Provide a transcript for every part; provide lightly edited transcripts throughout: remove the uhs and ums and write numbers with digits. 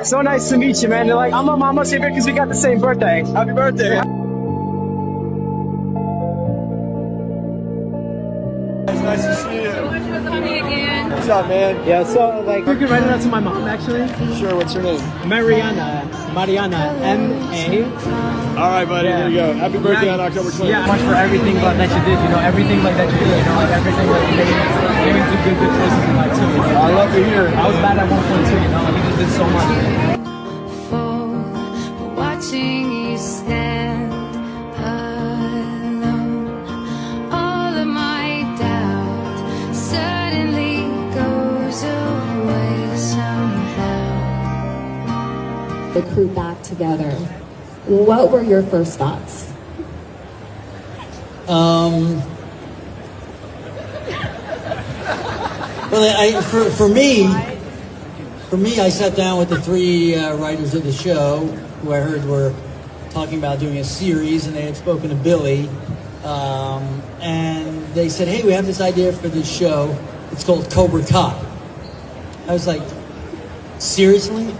So nice to meet you, man. They're like, I'm almost here because we got the same birthday. Happy birthday. It's nice to see you. What's up, man? Yeah, so like, we could write it out to my mom, actually. Sure, what's her name? Mariana, M-A. All right, buddy, here you go. Happy birthday on October 20th. Yeah, much for everything that you did, you know, everything like that you did, you know, like everything that you made into good choices in life too, you know? I love to hear it. I was bad at one point too, you know, like you just did so much. Watching you stand alone, all of my doubt suddenly goes away somehow. The crew back together. What were your first thoughts? Well, for me, I sat down with the three writers of the show, who I heard were talking about doing a series, and they had spoken to Billy, and they said, "Hey, we have this idea for this show. It's called Cobra Kai." I was like, "Seriously?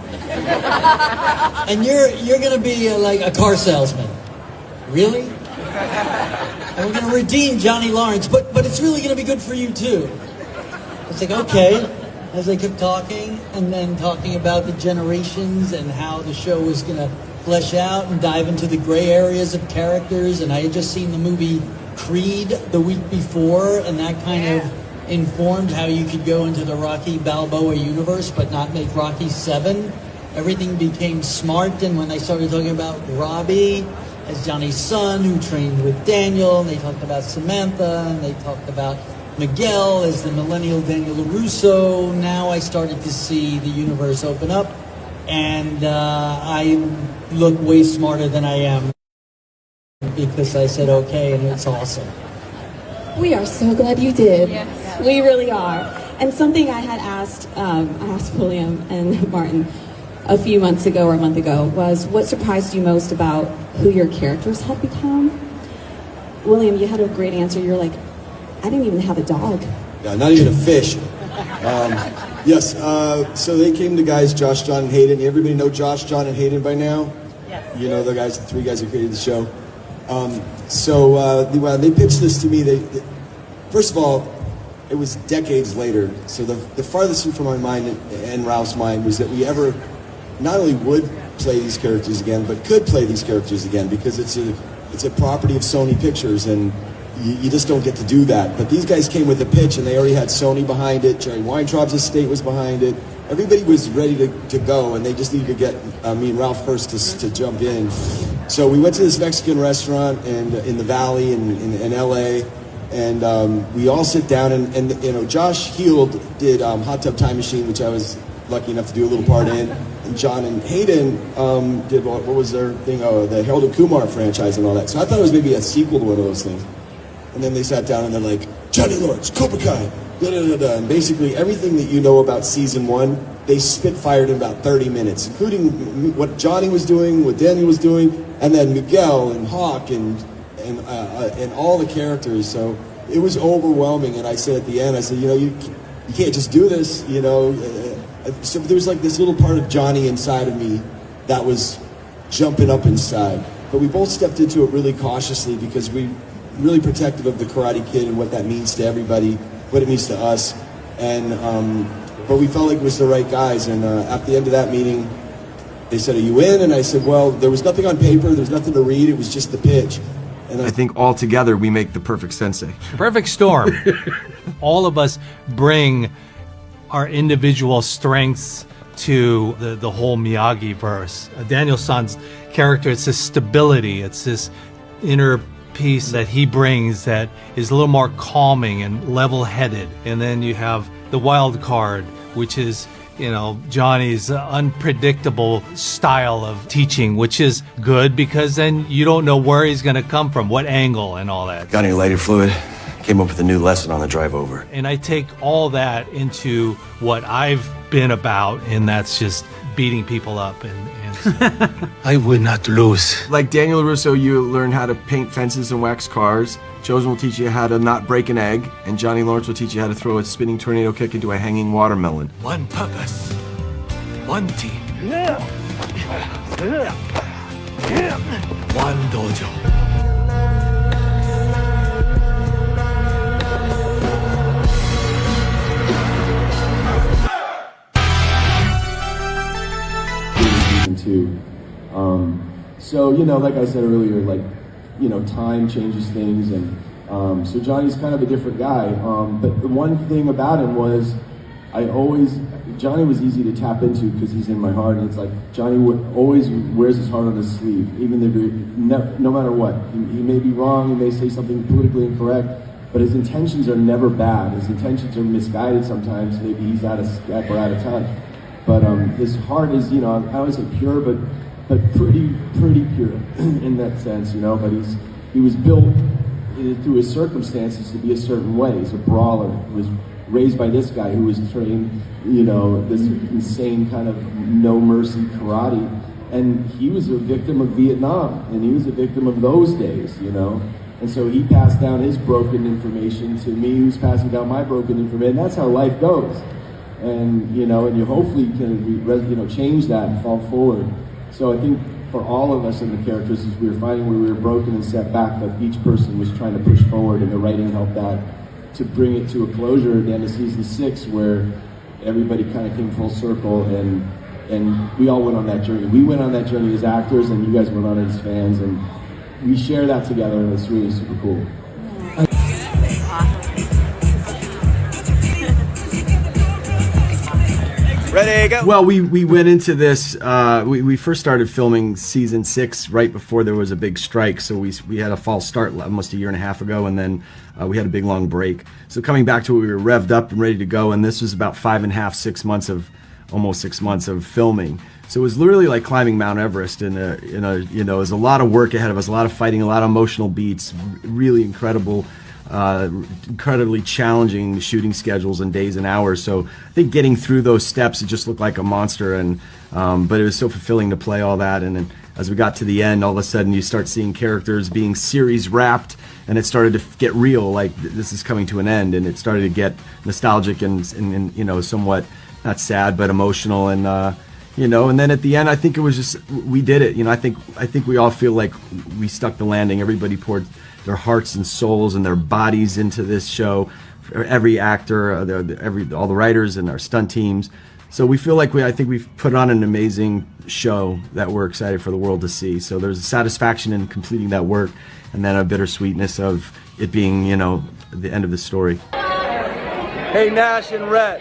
And you're gonna be like a car salesman? Really? And we're gonna redeem Johnny Lawrence, but it's really gonna be good for you too." I was like, "Okay." As they kept talking, and then talking about the generations and how the show was gonna flesh out and dive into the gray areas of characters, and I had just seen the movie Creed the week before, and that kind of informed how you could go into the Rocky Balboa universe but not make Rocky 7. Everything became smart, and when they started talking about Robbie as Johnny's son who trained with Daniel, and they talked about Samantha, and they talked about Miguel as the millennial Daniel LaRusso, now I started to see the universe open up, and I look way smarter than I am because I said okay, and it's awesome. We are so glad you did. Yes. We really are. And something I had asked William and Martin a few months ago or a month ago was, what surprised you most about who your characters had become? William, you had a great answer. You're like, I didn't even have a dog. Yeah, not even a fish. Yes, so they came, the guys, Josh, John, and Hayden. Everybody know Josh, John, and Hayden by now? Yes. You know the guys, the three guys who created the show. When they pitched this to me, first of all, it was decades later. So the farthest from my mind and Ralph's mind was that we ever not only would play these characters again, but could play these characters again, because it's a property of Sony Pictures, and you just don't get to do that. But these guys came with a pitch, and they already had Sony behind it. Jerry Weintraub's estate was behind it. Everybody was ready to go, and they just needed to get me and Ralph first to jump in. So we went to this Mexican restaurant in the Valley in LA, and we all sit down, and you know, Josh Heald did Hot Tub Time Machine, which I was lucky enough to do a little part in. And John and Hayden did what was their thing? Oh, the Harold and Kumar franchise and all that. So I thought it was maybe a sequel to one of those things. And then they sat down and they're like, Johnny Lawrence, Cobra Kai, da-da-da-da. And basically everything that you know about season 1, they spit-fired in about 30 minutes, including what Johnny was doing, what Daniel was doing, and then Miguel and Hawk and all the characters. So it was overwhelming. And I said at the end, I said, you know, you can't just do this, you know. So there was like this little part of Johnny inside of me that was jumping up inside. But we both stepped into it really cautiously because we really protective of the Karate Kid and what that means to everybody, what it means to us, and but we felt like it was the right guys. And at the end of that meeting, they said, "Are you in?" And I said, "Well, there was nothing on paper, there's nothing to read. It was just the pitch." And I think all together we make the perfect sensei. Perfect storm. All of us bring our individual strengths to the whole Miyagi verse. Daniel-san's character, it's this stability, it's this inner piece that he brings that is a little more calming and level-headed. And then you have the wild card, which is, you know, Johnny's unpredictable style of teaching, which is good because then you don't know where he's going to come from, what angle and all that. Got any lighter fluid? Came up with a new lesson on the drive over. And I take all that into what I've been about, and that's just beating people up and I would not lose. Like Daniel LaRusso, you learn how to paint fences and wax cars. Chosen will teach you how to not break an egg, and Johnny Lawrence will teach you how to throw a spinning tornado kick into a hanging watermelon. One purpose. One team. One dojo. Season 2. So, you know, like I said earlier, like, you know, time changes things, and so Johnny's kind of a different guy. But the one thing about him was, Johnny was easy to tap into because he's in my heart, and it's like Johnny always wears his heart on his sleeve, even if no matter what. He may be wrong, he may say something politically incorrect, but his intentions are never bad. His intentions are misguided sometimes. Maybe he's out of step or out of touch. But his heart is, you know, I would say pure, but pretty pure in that sense, you know. But he was built through his circumstances to be a certain way. He's a brawler. He was raised by this guy who was trained, you know, this insane kind of no mercy karate, and he was a victim of Vietnam, and he was a victim of those days, you know. And so he passed down his broken information to me, who's passing down my broken information. And that's how life goes. And you know, and you hopefully can change that and fall forward. So I think for all of us in the characters, as we were finding where we were broken and set back, but each person was trying to push forward, and the writing helped that to bring it to a closure at the end of season 6, where everybody kind of came full circle, and we all went on that journey. We went on that journey as actors, and you guys went on it as fans, and we share that together, and it's really super cool. Ready, go. Well, we went into this. We first started filming season 6 right before there was a big strike, so we had a false start almost a year and a half ago, and then we had a big long break. So coming back to it, we were revved up and ready to go, and this was about 5.5, 6 months of almost 6 months of filming. So it was literally like climbing Mount Everest. You know, it was a lot of work ahead of us, a lot of fighting, a lot of emotional beats, really incredibly challenging shooting schedules and days and hours. So I think getting through those steps, it just looked like a monster, and but it was so fulfilling to play all that. And then as we got to the end, all of a sudden you start seeing characters being series wrapped, and it started to get real, like this is coming to an end, and it started to get nostalgic and you know, somewhat not sad but emotional, and you know, and then at the end I think it was just, we did it. You know, I think we all feel like we stuck the landing. Everybody poured their hearts and souls and their bodies into this show. Every actor, all the writers and our stunt teams. So we feel like I think we've put on an amazing show that we're excited for the world to see. So there's a satisfaction in completing that work, and then a bittersweetness of it being, you know, the end of the story. Hey, Nash and Rhett.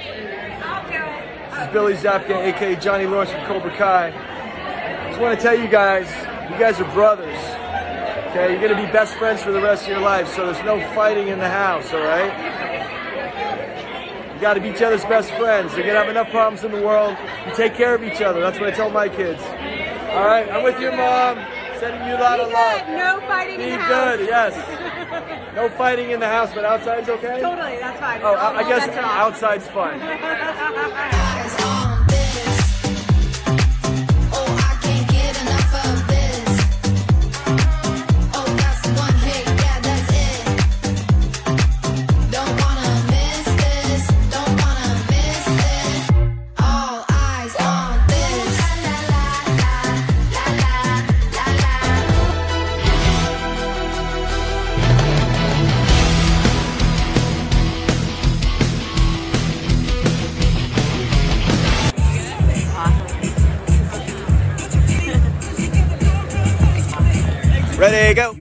This is Billy Zabka, aka Johnny Lawrence from Cobra Kai. Just want to tell you guys are brothers. Okay, you're gonna be best friends for the rest of your life, so there's no fighting in the house, all right? You gotta be each other's best friends. You're gonna have enough problems in the world. You take care of each other. That's what I tell my kids. All right, I'm with your mom, sending you a lot of love. No fighting in the house. Be good, yes. No fighting in the house, but outside's okay? Totally, that's fine. Oh, I guess outside's fine. Ready, go.